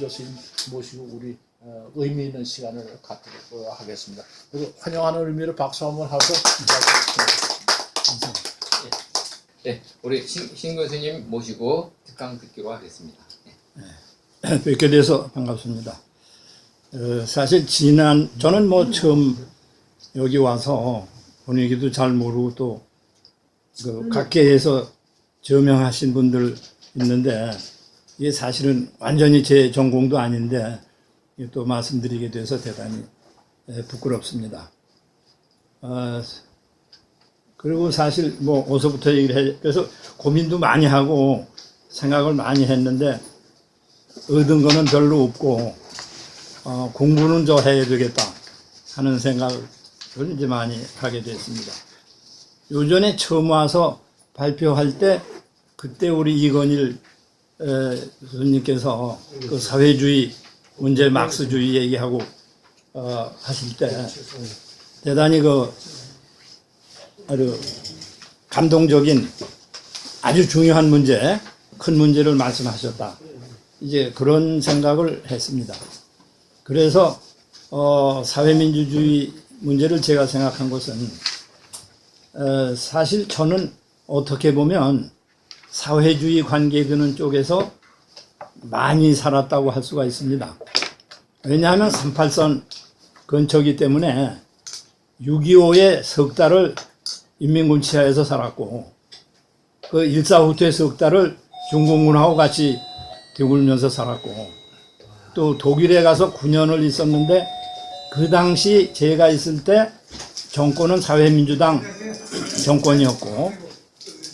교수님 모시고 우리 의미 있는 시간을 갖도록 하겠습니다. 그리고 환영하는 의미로 박수 한번 하고 네, 우리 신 교수님 모시고 특강 듣기로 하겠습니다. 네. 뵙게 돼서 반갑습니다. 사실 저는 뭐 처음 여기 와서 분위기도 잘 모르고 또 각계에서 저명하신 분들 있는데 이게 사실은 완전히 제 전공도 아닌데 또 말씀드리게 돼서 대단히 부끄럽습니다. 그리고 사실 뭐 어서부터 얘기를 해 그래서 고민도 많이 하고 생각을 많이 했는데 얻은 거는 별로 없고 공부는 저 해야 되겠다 하는 생각을 이제 많이 하게 됐습니다. 요전에 처음 와서 발표할 때 그때 우리 이건일 교수님께서 그 사회주의 문제 막스주의 얘기하고 하실 때 대단히 아주 감동적인 아주 중요한 문제, 큰 문제를 말씀하셨다. 이제 그런 생각을 했습니다. 그래서 사회민주주의 문제를 제가 생각한 것은 사실 저는 어떻게 보면 사회주의 관계 드는 쪽에서 많이 살았다고 할 수가 있습니다. 왜냐하면 38선 근처이기 때문에 6.25의 석 달을 인민군 치하에서 살았고 그 일사후퇴 석 달을 중공군하고 같이 뒤굴면서 살았고 또 독일에 가서 9년을 있었는데 그 당시 제가 있을 때 정권은 사회민주당 정권이었고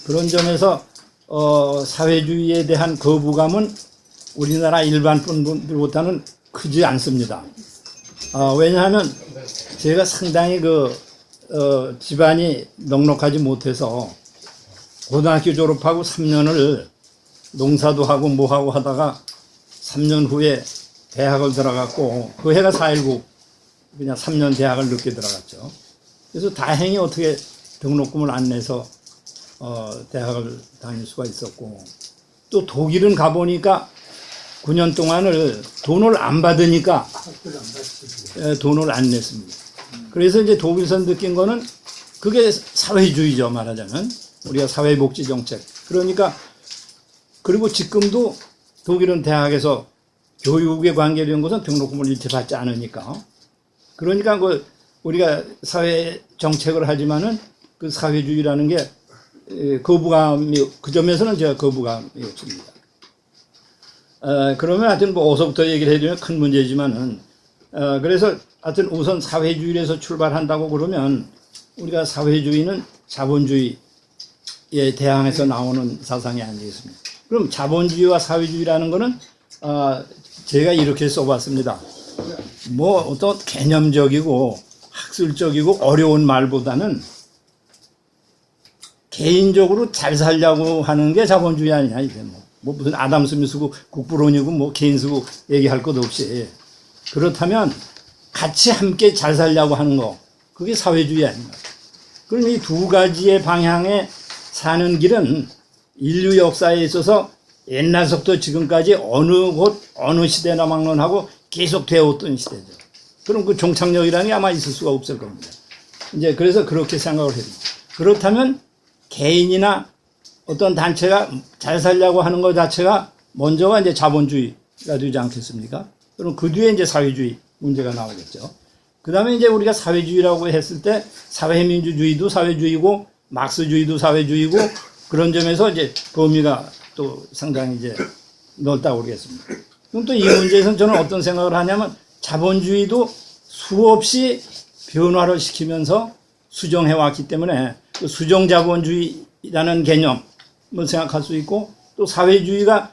그런 점에서 사회주의에 대한 거부감은 우리나라 일반 분들보다는 크지 않습니다. 왜냐하면 제가 상당히 집안이 넉넉하지 못해서 고등학교 졸업하고 3년을 농사도 하고 뭐하고 하다가 3년 후에 대학을 들어갔고 그 해가 4.19 그냥 3년 대학을 늦게 들어갔죠. 그래서 다행히 어떻게 등록금을 안 내서 대학을 다닐 수가 있었고 또 독일은 가보니까 9년 동안을 돈을 안 받으니까 돈을 안 냈습니다. 그래서 이제 독일에서 느낀 거는 그게 사회주의죠, 말하자면. 우리가 사회복지정책. 그러니까, 그리고 지금도 독일은 대학에서 교육에 관계된 것은 등록금을 일체 받지 않으니까. 그러니까 우리가 사회정책을 하지만은 그 사회주의라는 게 거부감이, 그 점에서는 제가 거부감이 없습니다. 그러면 하여튼 뭐 어서부터 얘기를 해주면 큰 문제지만은, 그래서 하여튼 우선 사회주의에서 출발한다고 그러면 우리가 사회주의는 자본주의에 대항해서 나오는 사상이 아니겠습니까? 그럼 자본주의와 사회주의라는 거는, 제가 이렇게 써봤습니다. 뭐 어떤 개념적이고 학술적이고 어려운 말보다는 개인적으로 잘 살려고 하는 게 자본주의 아니냐, 이게 뭐 무슨 아담 스미스고 국부론이고 뭐 케인스고 얘기할 것 없이 그렇다면 같이 함께 잘 살려고 하는 거 그게 사회주의 아닌가. 그럼 이 두 가지의 방향에 사는 길은 인류 역사에 있어서 옛날부터 지금까지 어느 곳 어느 시대나 막론하고 계속 되어왔던 시대죠. 그럼 그 종착역이라는 게 아마 있을 수가 없을 겁니다. 이제 그래서 그렇게 생각을 해요. 그렇다면 개인이나 어떤 단체가 잘 살려고 하는 것 자체가 먼저가 이제 자본주의가 되지 않겠습니까? 그럼 그 뒤에 이제 사회주의 문제가 나오겠죠. 그 다음에 이제 우리가 사회주의라고 했을 때 사회민주주의도 사회주의고 막스주의도 사회주의고 그런 점에서 이제 범위가 또 상당히 이제 넓다고 그러겠습니다. 그럼 또 이 문제에서는 저는 어떤 생각을 하냐면 자본주의도 수없이 변화를 시키면서 수정해 왔기 때문에 그 수정자본주의라는 개념을 생각할 수 있고 또 사회주의도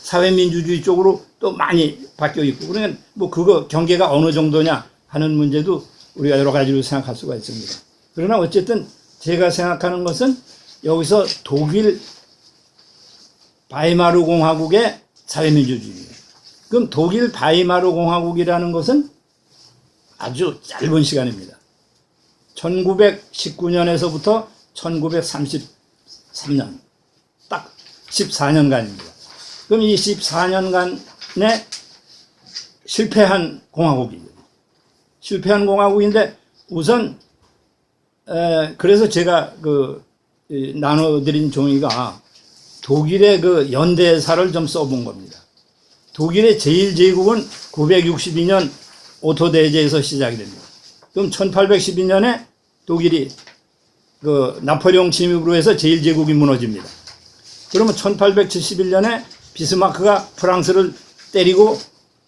사회민주주의 쪽으로 또 많이 바뀌어 있고 그러면 뭐 그거 경계가 어느 정도냐 하는 문제도 우리가 여러 가지로 생각할 수가 있습니다. 그러나 어쨌든 제가 생각하는 것은 여기서 독일 바이마르 공화국의 사회민주주의예요. 그럼 독일 바이마르 공화국이라는 것은 아주 짧은 시간입니다. 1919년에서부터 1933년 딱 14년간입니다. 그럼 24년간에 실패한 공화국이죠. 실패한 공화국인데 우선 그래서 제가 나눠드린 종이가 독일의 그 연대사를 좀 써본 겁니다. 독일의 제1제국은 962년 오토 대제에서 시작이 됩니다. 그럼 1812년에 독일이 나폴레옹 침입으로 해서 제1제국이 무너집니다. 그러면 1871년에 비스마크가 프랑스를 때리고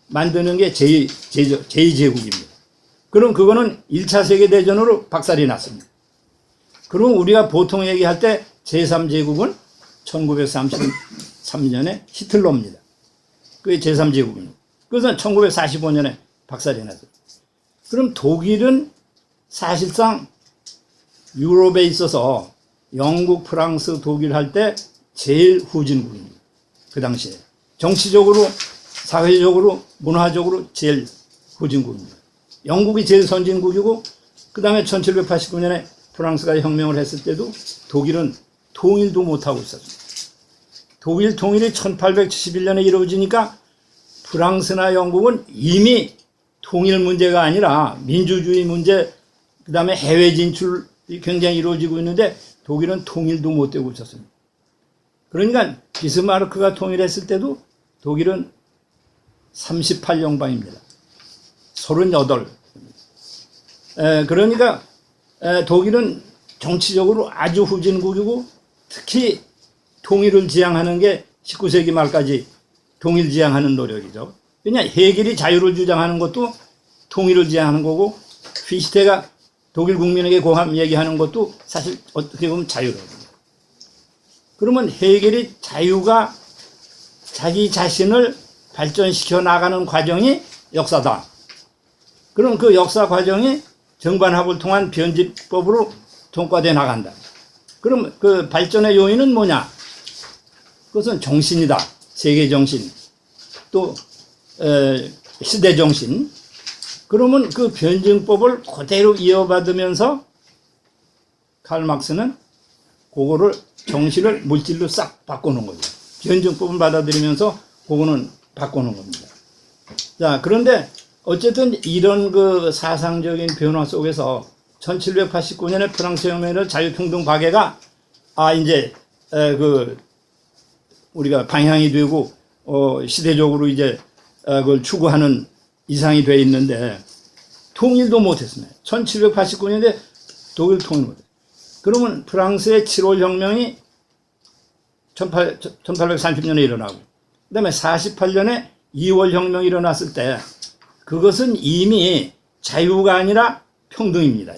만드는 게 제2제국입니다. 그럼 그거는 1차 세계대전으로 박살이 났습니다. 그럼 우리가 보통 얘기할 때 제3제국은 1933년에 히틀러입니다. 그게 제3제국입니다. 그래서 1945년에 박살이 났어요. 그럼 독일은 사실상 유럽에 있어서 영국, 프랑스, 독일 할 때 제일 후진국입니다. 그 당시에. 정치적으로, 사회적으로, 문화적으로 제일 후진국입니다. 영국이 제일 선진국이고, 그 다음에 1789년에 프랑스가 혁명을 했을 때도 독일은 통일도 못하고 있었습니다. 독일 통일이 1871년에 이루어지니까 프랑스나 영국은 이미 통일 문제가 아니라 민주주의 문제, 그 다음에 해외 진출이 굉장히 이루어지고 있는데 독일은 통일도 못 되고 있었습니다. 그러니까 비스마르크가 통일했을 때도 독일은 38영방입니다. 38. 그러니까 독일은 정치적으로 아주 후진국이고 특히 통일을 지향하는 게 19세기 말까지 통일 지향하는 노력이죠. 왜냐 헤겔이 자유를 주장하는 것도 통일을 지향하는 거고 피시테가 독일 국민에게 공함 얘기하는 것도 사실 어떻게 보면 자유거든요. 그러면 헤겔이 자유가 자기 자신을 발전시켜 나가는 과정이 역사다. 그럼 그 역사 과정이 정반합을 통한 변집법으로 통과돼 나간다. 그럼 그 발전의 요인은 뭐냐? 그것은 정신이다. 세계 정신. 또 시대 정신. 그러면 그 변증법을 그대로 이어받으면서 칼 막스는 그거를 정신을 물질로 싹 바꾸는 거죠. 변증법을 받아들이면서 그거는 바꾸는 겁니다. 자, 그런데 어쨌든 이런 그 사상적인 변화 속에서 1789년에 프랑스 혁명의 자유평등 박애가 이제 우리가 방향이 되고 시대적으로 이제 그걸 추구하는 이상이 돼 있는데 통일도 못했습니다. 1789년에 독일 통일 못했어요. 그러면 프랑스의 7월 혁명이 1830년에 일어나고 그 다음에 48년에 2월 혁명이 일어났을 때 그것은 이미 자유가 아니라 평등입니다.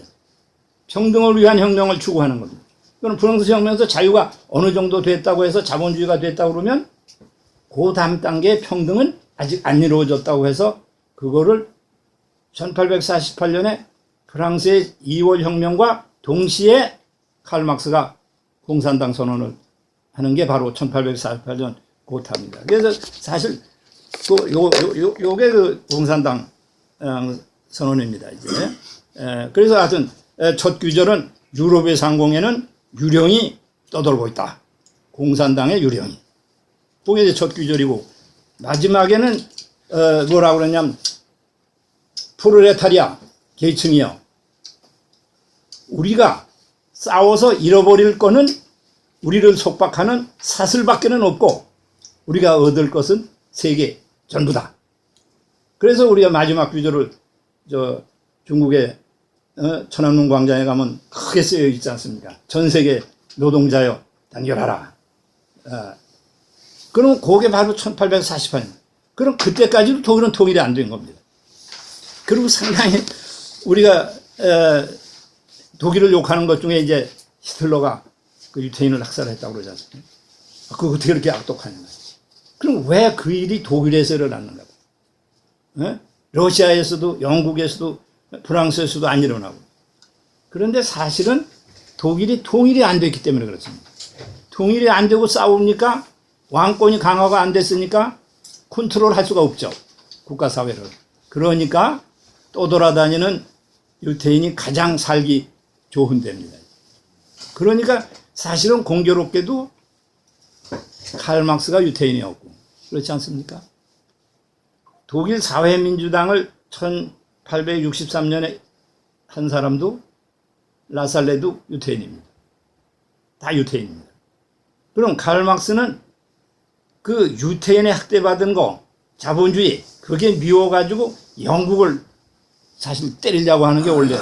평등을 위한 혁명을 추구하는 겁니다. 그럼 프랑스 혁명에서 자유가 어느 정도 됐다고 해서 자본주의가 됐다고 그러면 그 다음 단계의 평등은 아직 안 이루어졌다고 해서 그거를 1848년에 프랑스의 2월 혁명과 동시에 칼 막스가 공산당 선언을 하는 게 바로 1848년 고타입니다. 그래서 사실 요게 그 공산당 선언입니다. 이제 그래서 하여튼 첫 규절은 유럽의 상공에는 유령이 떠돌고 있다. 공산당의 유령이. 그게 이제 첫 규절이고 마지막에는 뭐라고 그러냐면 프롤레타리아 계층이요. 우리가 싸워서 잃어버릴 거는 우리를 속박하는 사슬밖에는 없고 우리가 얻을 것은 세계 전부다. 그래서 우리가 마지막 규절을 중국의 천안문 광장에 가면 크게 쓰여 있지 않습니까? 전 세계 노동자여 단결하라. 그럼 그게 바로 1848년. 그럼 그때까지도 독일은 통일이 안 된 겁니다. 그리고 상당히 우리가 독일을 욕하는 것 중에 이제 히틀러가 그 유태인을 학살했다고 그러지 않습니까? 그거 어떻게 그렇게 악독하냐. 그럼 왜 그 일이 독일에서 일어났는가? 러시아에서도 영국에서도 프랑스에서도 안 일어나고. 그런데 사실은 독일이 통일이 안 됐기 때문에 그렇습니다. 통일이 안 되고 싸우니까 왕권이 강화가 안 됐으니까 컨트롤 할 수가 없죠. 국가사회를. 그러니까 떠돌아다니는 유태인이 가장 살기 좋은 데입니다. 그러니까 사실은 공교롭게도 칼 막스가 유태인이었고 그렇지 않습니까? 독일 사회민주당을 1863년에 한 사람도 라살레도 유태인입니다. 다 유태인입니다. 그럼 카를 막스는 그 유태인에 학대받은 거, 자본주의, 그게 미워가지고 영국을 사실 때리려고 하는 게 원래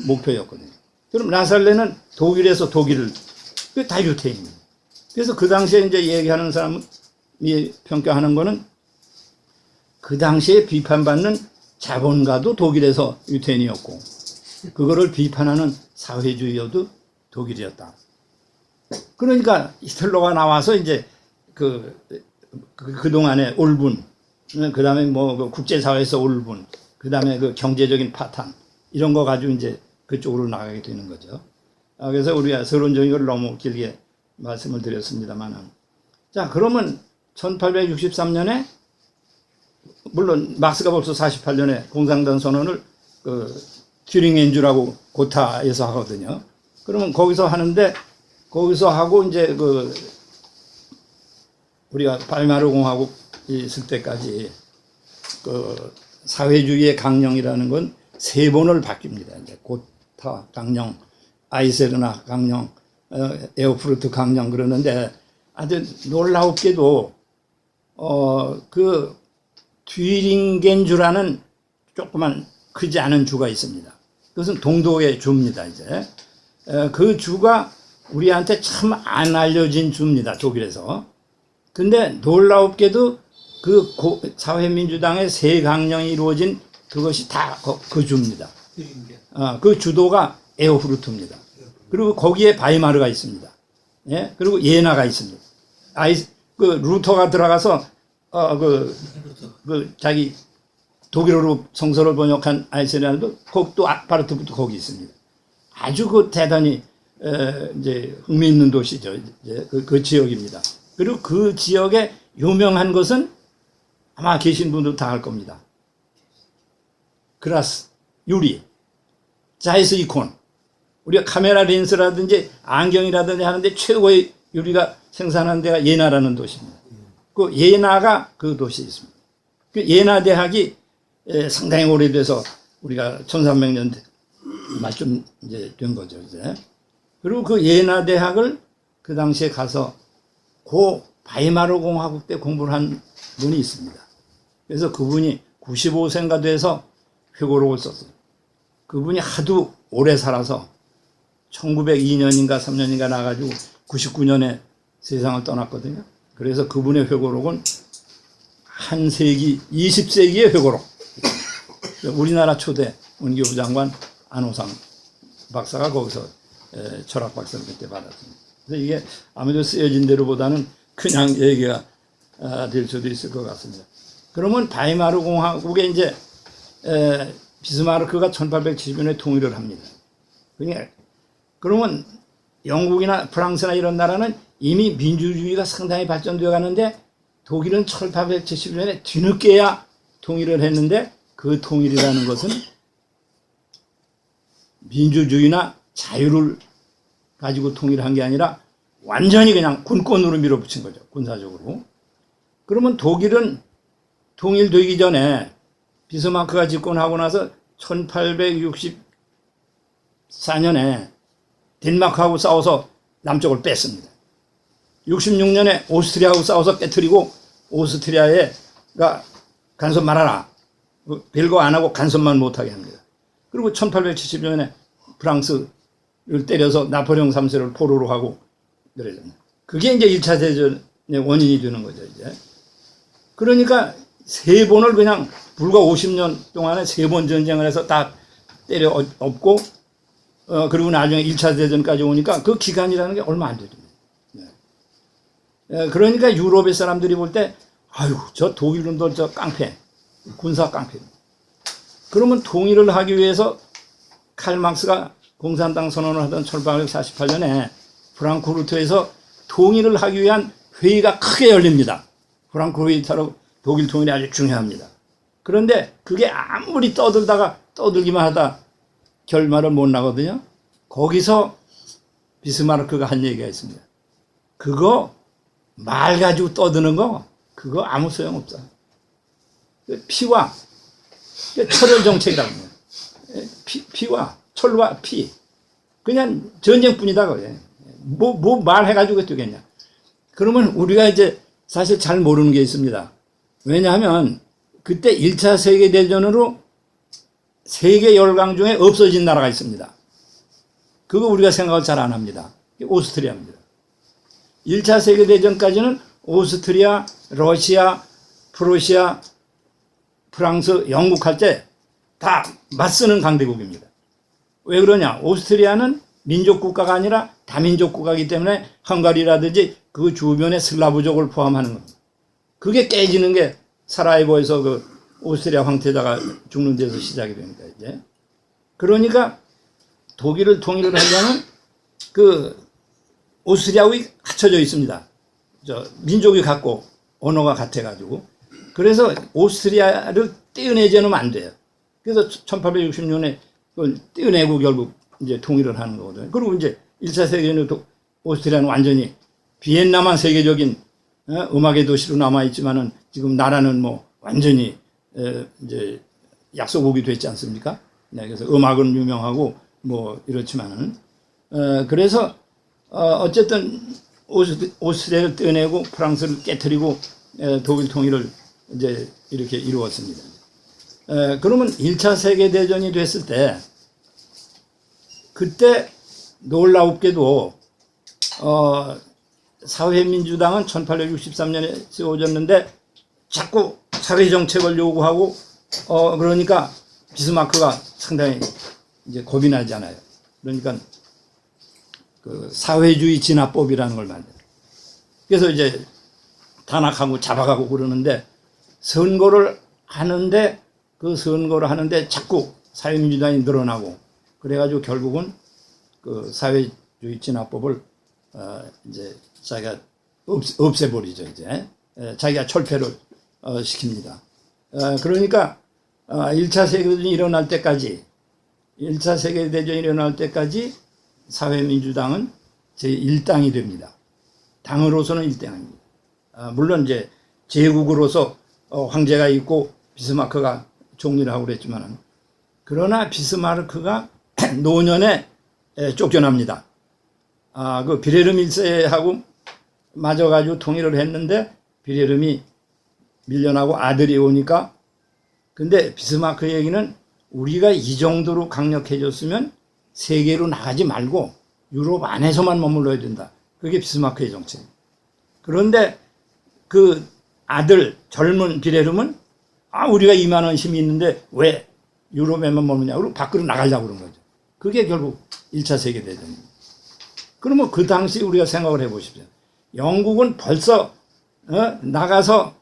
목표였거든요. 그럼 라살레는 독일에서 독일을, 그게 다 유태인입니다. 그래서 그 당시에 이제 얘기하는 사람이 평가하는 거는 그 당시에 비판받는 자본가도 독일에서 유태인이었고, 그거를 비판하는 사회주의여도 독일이었다. 그러니까 히틀러가 나와서 이제 그동안의 올분, 그 다음에 뭐 국제사회에서 올분, 그 다음에 그 경제적인 파탄, 이런 거 가지고 이제 그쪽으로 나가게 되는 거죠. 그래서 우리가 서론적인 걸 너무 길게 말씀을 드렸습니다만. 자, 그러면 1863년에, 물론 막스가 벌써 48년에 공산당 선언을 튜링엔주라고 고타에서 하거든요. 그러면 거기서 하는데, 거기서 하고 이제 우리가 바이마르 공화국 있을 때까지 사회주의의 강령이라는 건 3번을 바뀝니다. 이제 고타 강령, 아이세르나 강령, 에어프루트 강령 그러는데, 아주 놀라웠게도 그 튜링겐주라는 조그만 크지 않은 주가 있습니다. 그것은 동독의 주입니다. 이제 그 주가 우리한테 참 안 알려진 주입니다. 독일에서. 근데 놀라웠게도 그 사회민주당의 세 강령이 이루어진 그것이 다 그 주입니다. 그 주도가 에어프루트입니다. 그리고 거기에 바이마르가 있습니다. 예? 그리고 예나가 있습니다. 그 루터가 들어가서 자기 독일어로 성서를 번역한 아이세르도 또 아파르트부터 거기 있습니다. 아주 대단히 이제 흥미있는 도시죠. 이제 그 지역입니다. 그리고 그 지역에 유명한 것은 아마 계신 분들 다 알 겁니다. 그라스, 유리, 자이스 이콘. 우리가 카메라 렌스라든지 안경이라든지 하는데 최고의 유리가 생산하는 데가 예나라는 도시입니다. 그 예나가 그 도시에 있습니다. 그 예나 대학이 상당히 오래돼서 우리가 1300년 말쯤 이제 된 거죠, 이제. 그리고 그 예나 대학을 그 당시에 가서 바이마르 공화국 때 공부를 한 분이 있습니다. 그래서 그분이 95세인가 돼서 회고록을 썼어요. 그분이 하도 오래 살아서 1902년인가 3년인가 나가지고 99년에 세상을 떠났거든요. 그래서 그분의 회고록은 한 세기, 20세기의 회고록. 우리나라 초대 문교부 장관 안호상 박사가 거기서 철학 박사를 그때 받았습니다. 그래서 이게 아무래도 쓰여진 대로보다는 그냥 얘기가 될 수도 있을 것 같습니다. 그러면 바이마르 공화국에 이제 비스마르크가 1870년에 통일을 합니다. 그러면 영국이나 프랑스나 이런 나라는 이미 민주주의가 상당히 발전되어 가는데 독일은 1870년에 뒤늦게야 통일을 했는데 그 통일이라는 것은 민주주의나 자유를 가지고 통일한 게 아니라 완전히 그냥 군권으로 밀어붙인 거죠. 군사적으로. 그러면 독일은 통일되기 전에 비스마르크가 집권하고 나서 1864년에 덴마크하고 싸워서 남쪽을 뺐습니다. 66년에 오스트리아하고 싸워서 깨뜨리고 오스트리아가 간섭 말아라. 별거 안 하고 간섭만 못하게 합니다. 그리고 1870년에 프랑스를 때려서 나폴레옹 3세를 포로로 하고 그러잖아요. 그게 이제 1차 대전의 원인이 되는 거죠, 이제. 그러니까 3번을 그냥 불과 50년 동안에 3번 전쟁을 해서 다 때려 엎고 그리고 나중에 1차 대전까지 오니까 그 기간이라는 게 얼마 안 되죠. 그러니까 유럽의 사람들이 볼 때 아유, 저 독일 놈들 저 깡패, 군사 깡패. 그러면 통일을 하기 위해서 칼 막스가 공산당 선언을 하던 1848년에 프랑크푸르트에서 통일을 하기 위한 회의가 크게 열립니다. 프랑크푸르트 회의처럼 독일 통일이 아주 중요합니다. 그런데 그게 아무리 떠들기만 하다 결말을 못 나거든요. 거기서 비스마르크가 한 얘기가 있습니다. 그거 말 가지고 떠드는 거 그거 아무 소용 없어. 피와 철혈 정책이라고 해요. 피와 철과 피. 그냥 전쟁뿐이다 그래. 뭐 말해가지고 되겠냐. 그러면 우리가 이제 사실 잘 모르는 게 있습니다. 왜냐하면 그때 1차 세계대전으로 세계 열강 중에 없어진 나라가 있습니다. 그거 우리가 생각을 잘 안 합니다. 오스트리아입니다. 1차 세계대전까지는 오스트리아, 러시아, 프로시아, 프랑스, 영국 할 때 다 맞서는 강대국입니다. 왜 그러냐? 오스트리아는 민족국가가 아니라 다민족국가이기 때문에 헝가리라든지 그 주변의 슬라브족을 포함하는 겁니다. 그게 깨지는 게 사라예보에서 그 오스트리아 황태자가 죽는 데서 시작이 됩니다. 이제 그러니까 독일을 통일을 하려면 그 오스트리아하고 합쳐져 있습니다. 민족이 같고 언어가 같아가지고 그래서 오스트리아를 떼어내지 않으면 안 돼요. 그래서 1866년에 그걸 떼어내고 결국 이제 통일을 하는 거거든요. 그리고 이제 1차 세계대전에 오스트리아는 완전히 비엔나만 세계적인 음악의 도시로 남아 있지만은 지금 나라는 뭐 완전히 이제 약소국이 됐지 않습니까? 네, 그래서 음악은 유명하고 뭐 이렇지만은 그래서 어쨌든 오스트리아를 떼어내고 프랑스를 깨뜨리고 독일 통일을 이제 이렇게 이루었습니다. 그러면 1차 세계대전이 됐을 때 그때 놀랍게도 사회민주당은 1863년에 세워졌는데 자꾸 사회정책을 요구하고 그러니까 비스마크가 상당히 이제 겁이 나잖아요. 그러니까 그 사회주의 진화법이라는 걸 만들어요. 그래서 이제 탄압하고 잡아가고 그러는데 선거를 하는데 그 선거를 하는데 자꾸 사회민주당이 늘어나고 그래가지고 결국은 그 사회주의 진화법을 이제 자기가 없애버리죠. 이제 자기가 철폐를 시킵니다. 그러니까 1차 세계대전이 일어날 때까지 1차 세계대전이 일어날 때까지 사회민주당은 제1당이 됩니다. 당으로서는 1당입니다. 물론 이제 제국으로서 황제가 있고 비스마크가 총리를 하고 그랬지만은 그러나 비스마르크가 노년에 쫓겨납니다. 그 비레름 1세하고 맞아가지고 통일을 했는데 비레름이 밀려나고 아들이 오니까 근데 비스마크 얘기는 우리가 이 정도로 강력해졌으면 세계로 나가지 말고 유럽 안에서만 머물러야 된다. 그게 비스마크의 정책입니다. 그런데 그 아들 젊은 비레름은 우리가 2만 원 힘이 있는데 왜 유럽에만 머무냐. 그리고 밖으로 나가려고 그런 거죠. 그게 결국 1차 세계대전입니다. 그러면 그 당시 우리가 생각을 해보십시오. 영국은 벌써 나가서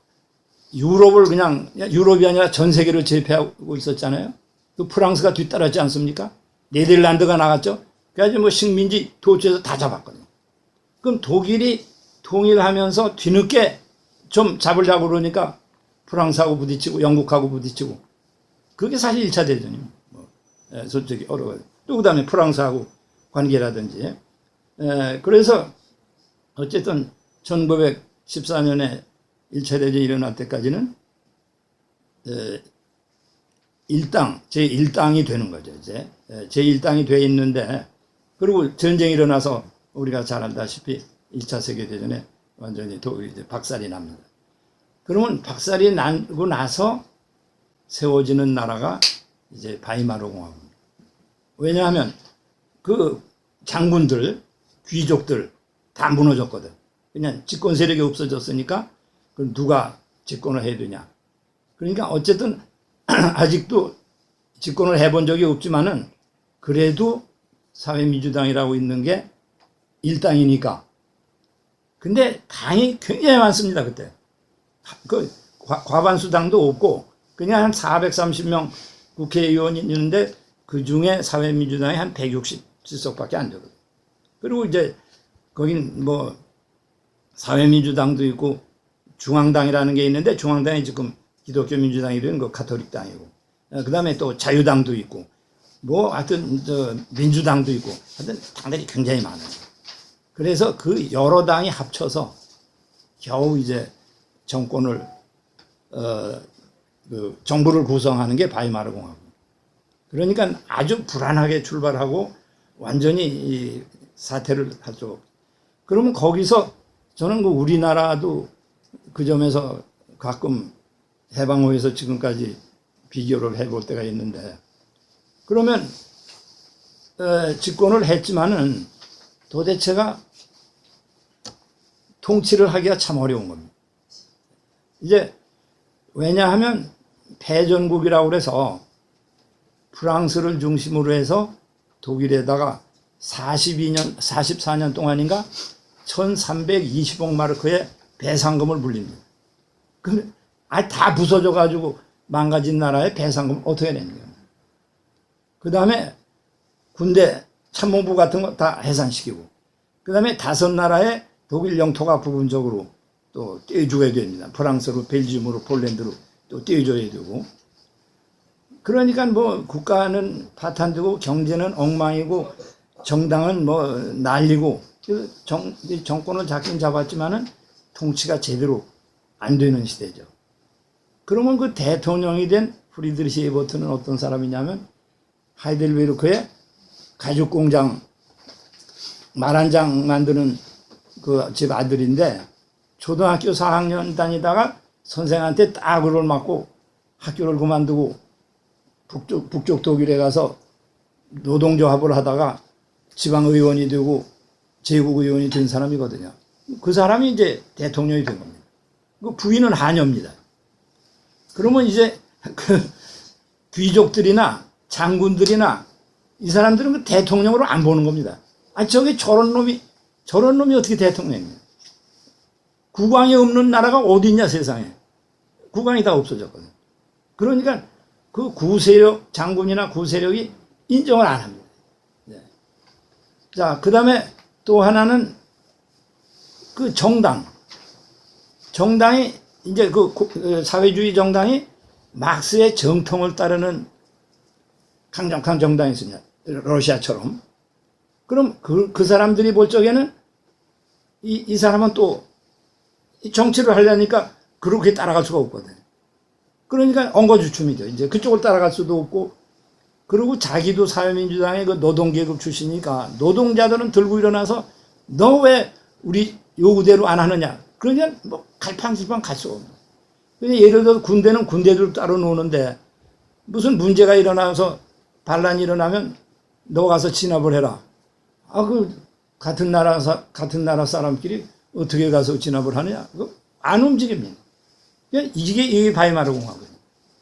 유럽을 그냥 유럽이 아니라 전 세계를 제패하고 있었잖아요. 그 프랑스가 뒤따랐지 않습니까? 네덜란드가 나갔죠. 그래가지고 뭐 식민지 도처에서 다 잡았거든요. 그럼 독일이 통일하면서 뒤늦게 좀 잡으려고 그러니까 프랑스하고 부딪히고 영국하고 부딪히고 그게 사실 1차 대전입니다. 솔직히 어려워요. 또 그 다음에 프랑스하고 관계라든지. 그래서 어쨌든 1914년에 1차 대전이 일어날 때까지는 제1당이 되는 거죠. 이제 제1당이 돼 있는데 그리고 전쟁이 일어나서 우리가 잘 알다시피 1차 세계대전에 완전히 이제 박살이 납니다. 그러면 박살이 나고 나서 세워지는 나라가 이제 바이마르 공화국입니다. 왜냐하면 그 장군들, 귀족들 다 무너졌거든. 그냥 집권 세력이 없어졌으니까 그럼 누가 집권을 해야 되냐. 그러니까 어쨌든 아직도 집권을 해본 적이 없지만은 그래도 사회민주당이라고 있는 게 1당이니까. 근데 당이 굉장히 많습니다, 그때. 그 과반수당도 없고 그냥 한 430명 국회의원이 있는데 그 중에 사회민주당이 한 167석밖에 안 되거든요. 그리고 이제 거긴 뭐 사회민주당도 있고 중앙당이라는 게 있는데 중앙당이 지금 기독교 민주당이 된 그 가톨릭당이고 그 다음에 또 자유당도 있고 뭐 하여튼 민주당도 있고 하여튼 당들이 굉장히 많아요. 그래서 그 여러 당이 합쳐서 겨우 이제 정권을 그 정부를 구성하는 게 바이마르 공화국. 그러니까 아주 불안하게 출발하고 완전히 이 사태를 할 수 없고. 그러면 거기서 저는 그 우리나라도 그 점에서 가끔 해방 후에서 지금까지 비교를 해볼 때가 있는데, 그러면 집권을 했지만은 도대체가 통치를 하기가 참 어려운 겁니다. 이제 왜냐하면 패전국이라고 그래서 프랑스를 중심으로 해서 독일에다가 44년 동안인가 1320억 마르크의 배상금을 물립니다. 그럼 다 부서져가지고 망가진 나라의 배상금을 어떻게 냅니까? 그 다음에 군대 참모부 같은 거 다 해산시키고, 그 다음에 5나라의 독일 영토가 부분적으로 또 떼어줘야 됩니다. 프랑스로, 벨지움으로, 폴란드로 또 떼어줘야 되고. 그러니까 뭐 국가는 파탄되고 경제는 엉망이고 정당은 뭐 난리고, 정권을 잡긴 잡았지만은 통치가 제대로 안 되는 시대죠. 그러면 그 대통령이 된 프리드리히 에버트는 어떤 사람이냐면 하이델베르크의 가죽공장 말한장 만드는 그 집 아들인데, 초등학교 4학년 다니다가 선생한테 따구를 맞고 학교를 그만두고 북쪽 독일에 가서 노동조합을 하다가 지방의원이 되고 제국의원이 된 사람이거든요. 그 사람이 이제 대통령이 된 겁니다. 그 부인은 하녀입니다. 그러면 이제 그 귀족들이나 장군들이나 이 사람들은 그 대통령으로 안 보는 겁니다. 저게 저런 놈이 어떻게 대통령입니까? 국왕이 없는 나라가 어디 있냐 세상에. 국왕이 다 없어졌거든요. 그러니까 그 구세력, 장군이나 구세력이 인정을 안 합니다. 네. 자, 그 다음에 또 하나는 그 정당이 이제 그 사회주의 정당이 막스의 정통을 따르는 강력한 정당이 있습니다. 러시아처럼. 그럼 그 사람들이 볼 적에는 이 사람은 또 정치를 하려니까 그렇게 따라갈 수가 없거든요. 그러니까 엉거주춤이죠. 이제 그쪽을 따라갈 수도 없고, 그리고 자기도 사회민주당의 그 노동계급 출신이니까 노동자들은 들고 일어나서 너 왜 우리 요구대로 안 하느냐. 그러니까 뭐 갈팡질팡 갈 수가 없는. 그러니까 예를 들어 군대는 군대들 따로 노는데 무슨 문제가 일어나서 반란이 일어나면 너 가서 진압을 해라. 같은 나라 사람끼리 어떻게 가서 진압을 하느냐? 안 움직입니다. 이게 바이마르 공화국이에요.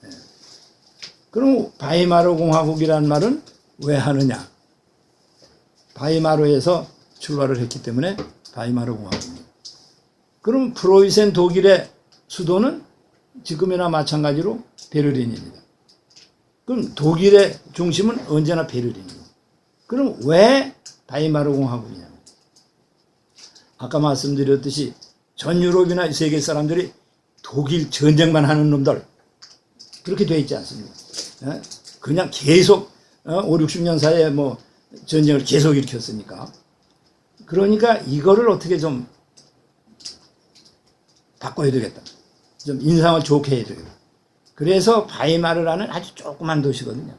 네. 그럼 바이마르 공화국이라는 말은 왜 하느냐? 바이마르에서 출발을 했기 때문에 바이마르 공화국입니다. 그럼 프로이센 독일의 수도는 지금이나 마찬가지로 베를린입니다. 그럼 독일의 중심은 언제나 베를린입니다. 그럼 왜 바이마르 공화국이냐? 아까 말씀드렸듯이 전 유럽이나 세계 사람들이 독일 전쟁만 하는 놈들 그렇게 돼 있지 않습니까? 그냥 계속 5, 60년 사이에 뭐 전쟁을 계속 일으켰으니까. 그러니까 이거를 어떻게 좀 바꿔야 되겠다. 좀 인상을 좋게 해야 되겠다. 그래서 바이마르라는 아주 조그만 도시거든요.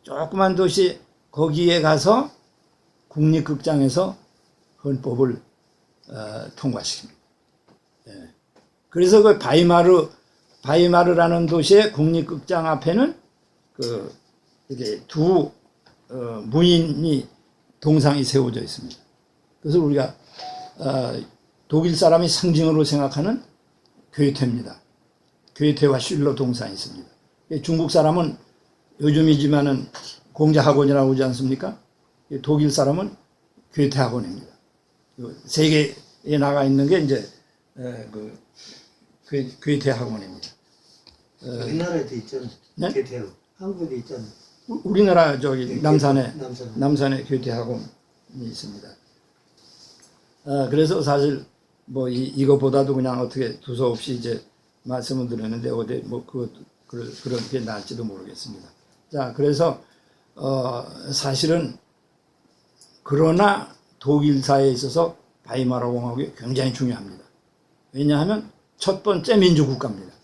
조그만 도시 거기에 가서 국립극장에서 헌법을 통과시킵니다. 예. 그래서 그 바이마르라는 도시의 국립극장 앞에는 이렇게 두 무인이 동상이 세워져 있습니다. 그래서 우리가 독일 사람이 상징으로 생각하는 괴테입니다. 괴테와 슐러 동상이 있습니다. 중국 사람은 요즘이지만은 공자학원이라고 하지 않습니까? 독일 사람은 괴테 학원입니다. 세계에 나가 있는 게 이제 괴테 학원입니다. 우리나라에도 있잖아. 네? 괴테학. 한국에도 있잖아. 우리나라 저기 남산에 남산. 괴테 학원이 있습니다. 그래서 사실 뭐 이거보다도 그냥 어떻게 두서없이 이제 말씀을 드렸는데 어디 뭐 그런 게 나을지도 모르겠습니다. 자, 그래서 사실은 그러나 독일사에 있어서 바이마르 공화국이 굉장히 중요합니다. 왜냐하면 첫 번째 민주국가입니다.